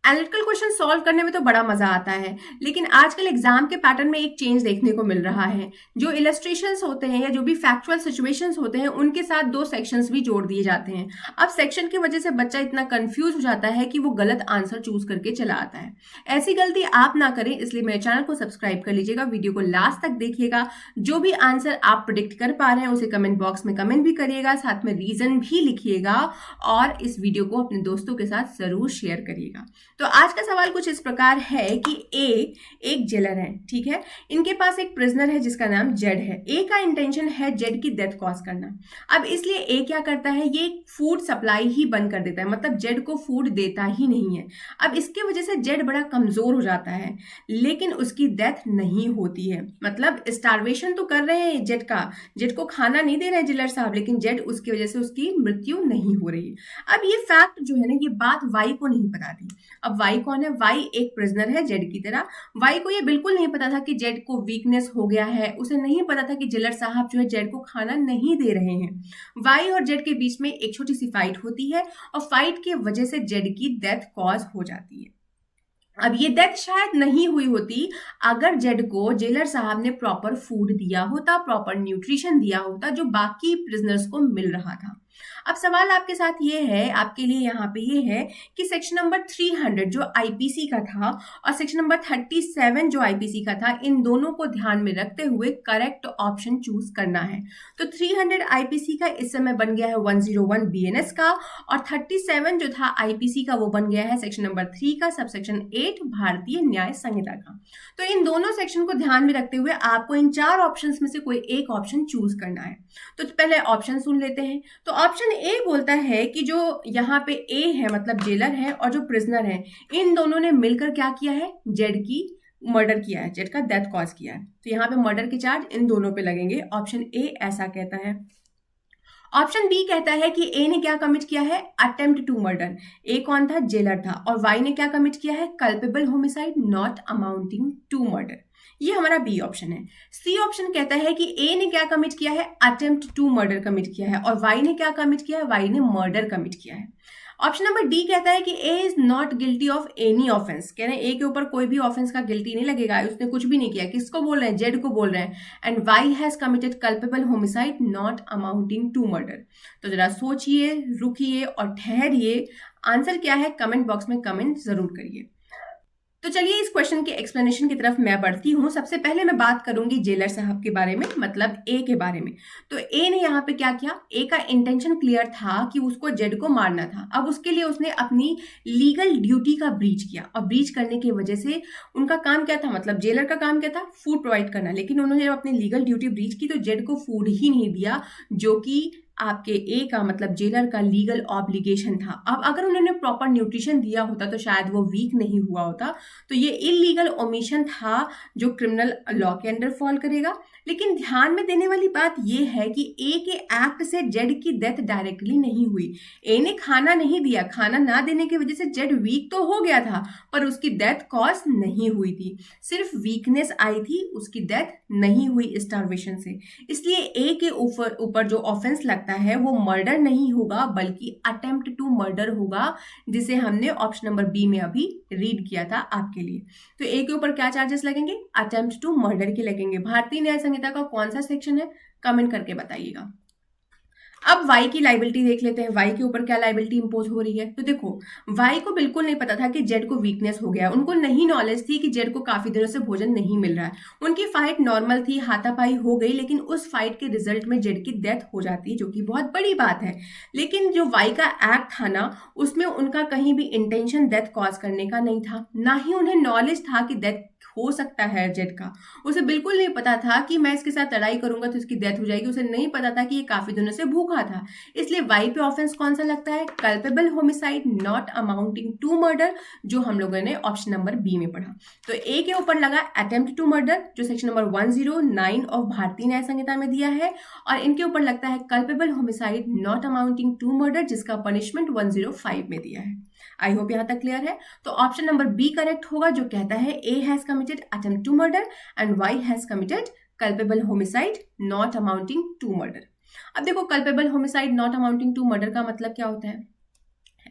Analytical question solve करने में तो बड़ा मजा आता है, लेकिन आजकल एग्जाम के पैटर्न में एक चेंज देखने को मिल रहा है। जो इलस्ट्रेशंस होते हैं या जो भी फैक्चुअल सिचुएशंस होते हैं उनके साथ दो सेक्शंस भी जोड़ दिए जाते हैं। अब सेक्शन की वजह से बच्चा इतना कंफ्यूज हो जाता है कि वो गलत आंसर चूज करके चला आता है। ऐसी गलती आप ना करें, इसलिए मेरे चैनल को सब्सक्राइब कर लीजिएगा, वीडियो को लास्ट तक देखिएगा। जो भी आंसर आप प्रिडिक्ट कर पा रहे हैं उसे कमेंट बॉक्स में कमेंट भी करिएगा, साथ में रीजन भी लिखिएगा और इस वीडियो को अपने दोस्तों के साथ जरूर शेयर करिएगा। तो आज का सवाल कुछ इस प्रकार है कि ए एक जेलर है, ठीक है। इनके पास एक प्रिजनर है जिसका नाम जेड है। ए का इंटेंशन है जेड की डेथ कॉज करना। अब इसलिए ए क्या करता है, ये फूड सप्लाई ही बंद कर देता है, मतलब जेड को फूड देता ही नहीं है। अब इसके वजह से जेड बड़ा कमजोर हो जाता है, लेकिन उसकी डेथ नहीं होती है। मतलब स्टारवेशन तो कर रहे हैं जेड को खाना नहीं दे रहे हैं जेलर साहब, लेकिन जेड उसकी वजह से उसकी मृत्यु नहीं हो रही है। अब ये फैक्ट जो है ना, ये बात वाई को नहीं पता थी। अब वाई कौन है? वाई एक प्रिजनर है जेड की तरह। वाई को ये बिल्कुल नहीं पता था कि जेड को वीकनेस हो गया है, उसे नहीं पता था कि जेलर साहब जो है जेड को खाना नहीं दे रहे हैं। वाई और जेड के बीच में एक छोटी सी फाइट होती है और फाइट की वजह से जेड की डेथ कॉज हो जाती है। अब ये डेथ शायद नहीं हुई होती अगर जेड को जेलर साहब ने प्रॉपर फूड दिया होता, प्रॉपर न्यूट्रिशन दिया होता जो बाकी प्रिजनर्स को मिल रहा था। अब सवाल आपके साथ ये है, आपके लिए यहाँ पे ये है कि सेक्शन नंबर 300 जो आईपीसी का था और सेक्शन नंबर 37 जो आईपीसी का था, इन दोनों को ध्यान में रखते हुए करेक्ट ऑप्शन चूज करना है। तो 300 आईपीसी का इस समय बन गया है 101 बीएनएस का, और 37 जो था आईपीसी का वो बन गया है सेक्शन नंबर 3 का, सब सेक्शन 8 भारतीय न्याय संहिता का। तो इन दोनों सेक्शन को ध्यान में रखते हुए आपको इन चार ऑप्शंस में से कोई एक ऑप्शन चूज करना है। तो पहले ऑप्शन सुन लेते हैं। तो ऑप्शन ए बोलता है कि जो यहाँ पे ए है मतलब जेलर है और जो प्रिजनर है, इन दोनों ने मिलकर क्या किया है, जेड की मर्डर किया है, जेड का डेथ कॉज किया है। तो यहाँ पे मर्डर के चार्ज इन दोनों पे लगेंगे। ऑप्शन ए ऐसा कहता है। ऑप्शन बी कहता है कि ए ने क्या कमिट किया है, अटेम्प्ट टू मर्डर। ए कौन था, जेलर था, और वाई ने क्या कमिट किया है, culpable homicide not amounting to murder. ये हमारा बी ऑप्शन है। सी ऑप्शन कहता है कि ए ने क्या कमिट किया है, अटेम्प्ट टू मर्डर कमिट किया है, और वाई ने क्या कमिट किया है, वाई ने मर्डर कमिट किया है। ऑप्शन नंबर डी कहता है कि A is not guilty of any offence. कह रहे हैं ए के ऊपर कोई भी ऑफेंस का गिल्टी नहीं लगेगा, उसने कुछ भी नहीं किया। किसको बोल रहे हैं, जेड को बोल रहे हैं। And Y has committed culpable homicide not amounting to murder. तो जरा सोचिए, रुकिए और ठहरिए, आंसर क्या है कमेंट बॉक्स में कमेंट जरूर करिए। तो चलिए इस क्वेश्चन के एक्सप्लेनेशन की तरफ मैं बढ़ती हूं। सबसे पहले मैं बात करूंगी जेलर साहब के बारे में, मतलब ए के बारे में। तो ए ने यहाँ पे क्या किया, ए का इंटेंशन क्लियर था कि उसको जेड को मारना था। अब उसके लिए उसने अपनी लीगल ड्यूटी का ब्रीच किया, और ब्रीच करने की वजह से उनका काम क्या था, मतलब जेलर का काम क्या था, फूड प्रोवाइड करना। लेकिन उन्होंने जब अपनी लीगल ड्यूटी ब्रीच की तो जेड को फूड ही नहीं दिया, जो कि आपके ए का मतलब जेलर का लीगल ऑब्लिगेशन था। अब अगर उन्होंने प्रॉपर न्यूट्रिशन दिया होता तो शायद वो वीक नहीं हुआ होता। तो ये इलीगल ओमिशन था जो क्रिमिनल लॉ के अंडर फॉल करेगा। लेकिन ध्यान में देने वाली बात यह है कि ए के एक्ट से जेड की डेथ डायरेक्टली नहीं हुई। ए ने खाना नहीं दिया, खाना ना देने की वजह से जेड वीक तो हो गया था, पर उसकी डेथ कॉज नहीं हुई थी। सिर्फ वीकनेस आई थी, उसकी डेथ नहीं हुई स्टार्वेशन से। इसलिए ए के ऊपर जो ऑफेंस लगता है वो मर्डर नहीं होगा, बल्कि अटेम्प्ट टू मर्डर होगा, जिसे हमने ऑप्शन नंबर बी में अभी रीड किया था आपके लिए। तो ए के ऊपर क्या चार्जेस लगेंगे, अटेम्प्ट टू मर्डर के लगेंगे। भारतीय न्याय संहिता का कौन सा सेक्शन है, कमेंट करके बताइएगा। अब वाई की लाइबिलिटी देख लेते हैं, वाई के ऊपर क्या लाइबिलिटी इंपोज हो रही है। तो देखो, वाई को बिल्कुल नहीं पता था कि जेड को वीकनेस हो गया। उनको नहीं नॉलेज थी कि जेड को काफी दिनों से भोजन नहीं मिल रहा है। उनकी फाइट नॉर्मल थी, हाथापाई हो गई, लेकिन उस फाइट के रिजल्ट में जेड की डेथ हो जाती है, जो कि बहुत बड़ी बात है। लेकिन जो वाई का एक्ट था ना, उसमें उनका कहीं भी इंटेंशन डेथ कॉज करने का नहीं था, ना ही उन्हें नॉलेज था कि डेथ हो सकता है जेड का। उसे बिल्कुल नहीं पता था कि मैं इसके साथ लड़ाई करूंगा तो इसकी डेथ हो जाएगी। उसे नहीं पता था कि ये काफी दिनों से भूखा था। इसलिए वाई पे ऑफेंस कौन सा लगता है, culpable homicide not amounting to murder, जो हम लोगों ने ऑप्शन नंबर बी में पढ़ा। तो ए के ऊपर लगा अटेम्प्ट टू मर्डर, जो सेक्शन नंबर 109 ऑफ भारतीय न्याय संहिता में दिया है, और इनके ऊपर लगता है culpable homicide not amounting to murder, जिसका पनिशमेंट 105 में दिया है। आई होप यहां तक क्लियर है। तो ऑप्शन नंबर बी करेक्ट होगा, जो कहता है A has committed attempt to murder and Y has committed culpable homicide not amounting to murder. अब देखो, culpable homicide not amounting to murder का मतलब क्या होता है।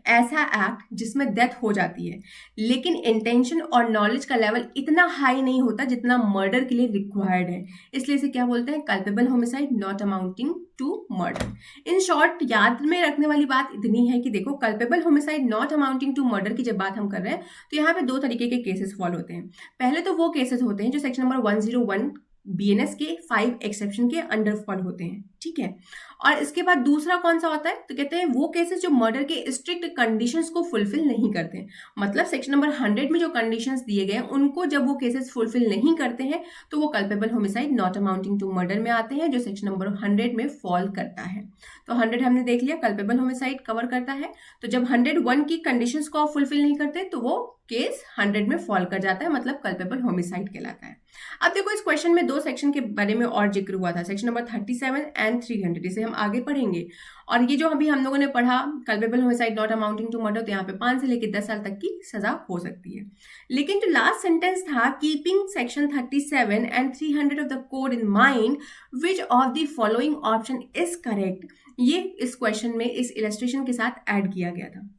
ऐसा एक्ट जिसमें डेथ हो जाती है, लेकिन इंटेंशन और नॉलेज का लेवल इतना हाई नहीं होता जितना मर्डर के लिए रिक्वायर्ड है, इसलिए इसे क्या बोलते हैं, culpable homicide not amounting to murder. In short याद में रखने वाली बात इतनी है कि देखो, culpable homicide not amounting to murder की जब बात हम कर रहे हैं तो यहाँ पे दो तरीके के केसेस फॉलो होते हैं। पहले तो वो केसेस होते हैं जो सेक्शन नंबर 101 BNS के 5 एक्सेप्शन के अंडर फॉल होते हैं, ठीक है। और इसके बाद दूसरा कौन सा होता है, तो कहते हैं वो केसेस जो मर्डर के स्ट्रिक्ट कंडीशंस को फुलफिल नहीं करते, मतलब सेक्शन नंबर 100 में जो कंडीशंस दिए गए हैं उनको जब वो केसेस फुलफिल नहीं करते हैं तो वो culpable homicide not amounting to murder में आते हैं, जो सेक्शन नंबर 100 में फॉल करता है। तो 100 हमने देख लिया कल्पेबल होमिसाइड कवर करता है, तो जब 101 की कंडीशंस को आप फुलफिल नहीं करते तो वो केस 100 में फॉल कर जाता है, मतलब कल्पेबल होमिसाइड कहलाता है। अब देखो, इस क्वेश्चन में दो सेक्शन के बारे में और जिक्र हुआ था, सेक्शन नंबर 37 एंड 300, इसे हम आगे पढ़ेंगे। और ये जो अभी हम लोगों ने पढ़ा culpable homicide not amounting to murder, तो यहाँ पे 5 से लेकर 10 साल तक की सजा हो सकती है। लेकिन जो लास्ट सेंटेंस था, keeping section 37 and 300 of the code in mind which of the following option is correct, ये इस क्वेश्चन में इस इलस्ट्रेशन के साथ ऐड किया गया था।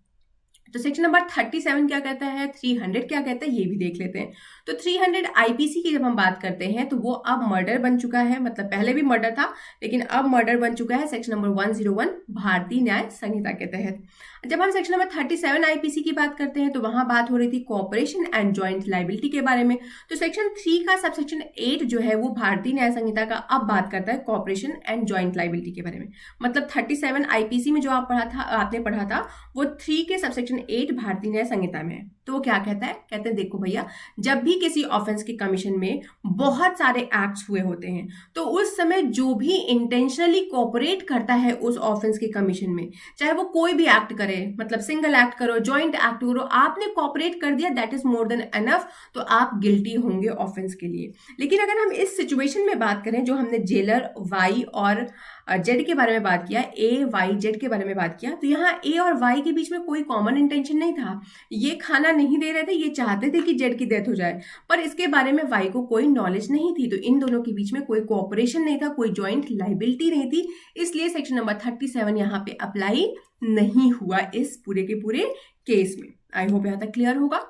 तो सेक्शन नंबर 37 क्या कहता है, 300 क्या कहता है, ये भी देख लेते हैं। तो 300 आईपीसी की जब हम बात करते हैं तो वो अब मर्डर बन चुका है, मतलब पहले भी मर्डर था लेकिन अब मर्डर बन चुका है सेक्शन नंबर 101 भारतीय न्याय संहिता के तहत। जब हम सेक्शन नंबर 37 आईपीसी की बात करते हैं तो वहां बात हो रही थी कॉपरेशन एंड जॉइंट लाइबिलिटी के बारे में। तो सेक्शन 3 का सबसेक्शन 8 जो है वो भारतीय न्याय संहिता का अब बात करता है कॉपरेशन एंड जॉइंट लाइबिलिटी के बारे में। मतलब 37 आईपीसी में जो आपने पढ़ा था वो 3 के सबसेक्शन 8 भारतीय न्याय संहिता में है। तो वो क्या कहता है, कहते हैं देखो भैया, जब भी किसी ऑफेंस के कमीशन में बहुत सारे एक्ट्स हुए होते हैं तो उस समय जो भी इंटेंशनली कोऑपरेट करता है उस ऑफेंस के कमीशन में, चाहे वो कोई भी एक्ट करे, मतलब सिंगल एक्ट करो, जॉइंट एक्ट करो, आपने कोऑपरेट कर दिया, that is more than enough, तो आप गिल्टी होंगे ऑफेंस के लिए। लेकिन अगर हम इस सिचुएशन में बात करें जो हमने जेलर वाई और जेड के बारे में बात किया, ए वाई जेड के बारे में बात किया, तो यहाँ ए और वाई के बीच में कोई कॉमन इंटेंशन नहीं था, ये खाना नहीं दे रहे थे, ये चाहते थे कि जेड की डेथ हो जाए, पर इसके बारे में वाई को कोई नॉलेज नहीं थी, तो इन दोनों के बीच में कोई कोऑपरेशन नहीं था, कोई जॉइंट लाइबिलिटी नहीं थी, इसलिए सेक्शन नंबर 37 यहाँ पे अप्लाई नहीं हुआ इस पूरे के पूरे केस में। आई होप यहाँ तक क्लियर होगा।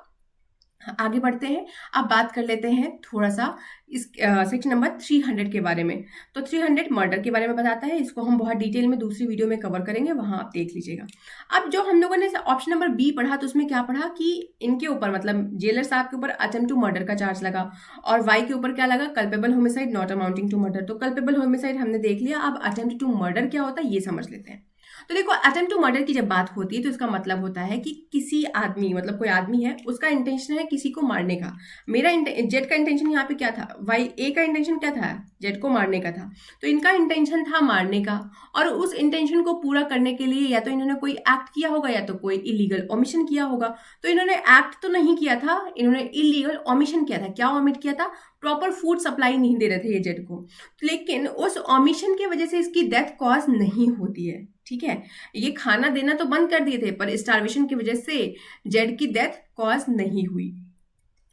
आगे बढ़ते हैं, अब बात कर लेते हैं थोड़ा सा इस सेक्शन नंबर 300 के बारे में। तो 300 मर्डर के बारे में बताता है, इसको हम बहुत डिटेल में दूसरी वीडियो में कवर करेंगे, वहां आप देख लीजिएगा। अब जो हम लोगों ने ऑप्शन नंबर बी पढ़ा तो उसमें क्या पढ़ा कि इनके ऊपर, मतलब जेलर साहब के ऊपर अटेम्प्ट टू मर्डर का चार्ज लगा और वाई के ऊपर क्या लगा, culpable homicide not amounting to murder. तो कल्पेबल होमिसाइड हमने देख लिया, अब अटेम्प्ट टू मर्डर क्या होता है ये समझ लेते हैं। तो देखो, अटेम्प्ट टू मर्डर की जब बात होती है तो इसका मतलब होता है कि किसी आदमी, मतलब कोई आदमी है, उसका इंटेंशन है किसी को मारने का। मेरा जेड का इंटेंशन यहाँ पे क्या था, वाई ए का इंटेंशन क्या था, जेड को मारने का था। तो इनका इंटेंशन था मारने का, और उस इंटेंशन को पूरा करने के लिए या तो इन्होंने कोई एक्ट किया होगा या तो कोई इलीगल ओमिशन किया होगा। तो इन्होंने एक्ट तो नहीं किया था, इन्होंने इलीगल ओमिशन किया था। क्या ओमिट किया था, प्रॉपर फूड सप्लाई नहीं दे रहे थे ये जेड को, लेकिन उस ओमिशन की वजह से इसकी डेथ कॉज नहीं होती है, ठीक है। ये खाना देना तो बंद कर दिए थे पर स्टार्वेशन की वजह से जेड की डेथ कॉज नहीं हुई।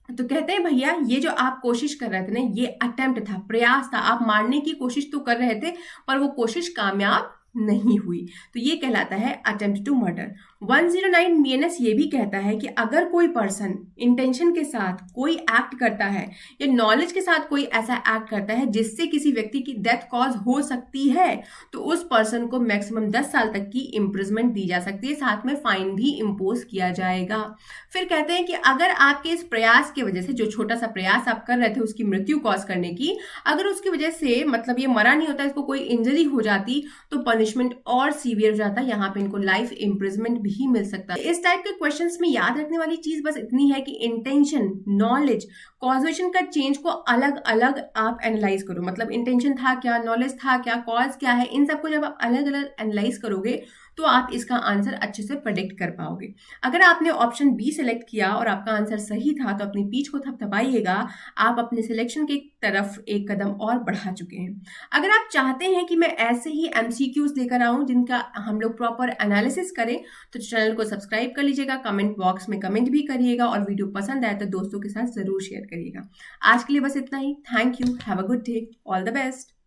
तो कहते हैं भैया, ये जो आप कोशिश कर रहे थे ना, ये अटेम्प्ट था, प्रयास था, आप मारने की कोशिश तो कर रहे थे पर वो कोशिश कामयाब नहीं हुई, तो ये कहलाता है अटेम्प्ट टू मर्डर। 109 BNS ये भी कहता है कि अगर कोई पर्सन इंटेंशन के साथ कोई एक्ट करता है या नॉलेज के साथ कोई ऐसा एक्ट करता है जिससे किसी व्यक्ति की डेथ कॉज हो सकती है तो उस पर्सन को मैक्सिमम 10 साल तक की इम्प्रिजमेंट दी जा सकती है, साथ में फाइन भी इम्पोज किया जाएगा। फिर कहते हैं कि अगर आपके इस प्रयास की वजह से, जो छोटा सा प्रयास आप कर रहे थे उसकी मृत्यु कॉज करने की, अगर उसकी वजह से, मतलब ये मरा नहीं होता, इसको कोई इंजरी हो जाती तो पनिशमेंट और सीवियर हो जाता, यहाँ पे इनको लाइफ इम्प्रिजमेंट भी मिल सकता है। इस टाइप के क्वेश्चंस में याद रखने वाली चीज बस इतनी है कि इंटेंशन, नॉलेज, कॉजेशन का चेंज को अलग अलग आप एनालाइज करो। मतलब इंटेंशन था क्या, नॉलेज था क्या, कॉज क्या है, इन सबको जब आप अलग अलग एनालाइज करोगे तो आप इसका आंसर अच्छे से प्रेडिक्ट कर पाओगे। अगर आपने ऑप्शन बी सिलेक्ट किया और आपका आंसर सही था तो अपनी पीठ को थपथपाइएगा, आप अपने सिलेक्शन की तरफ एक कदम और बढ़ा चुके हैं। अगर आप चाहते हैं कि मैं ऐसे ही MCQs लेकर आऊं जिनका हम लोग प्रॉपर एनालिसिस करें तो चैनल को सब्सक्राइब कर लीजिएगा, कमेंट बॉक्स में कमेंट भी करिएगा और वीडियो पसंद आए तो दोस्तों के साथ जरूर शेयर करिएगा। आज के लिए बस इतना ही। Thank you, have a good day, all the best.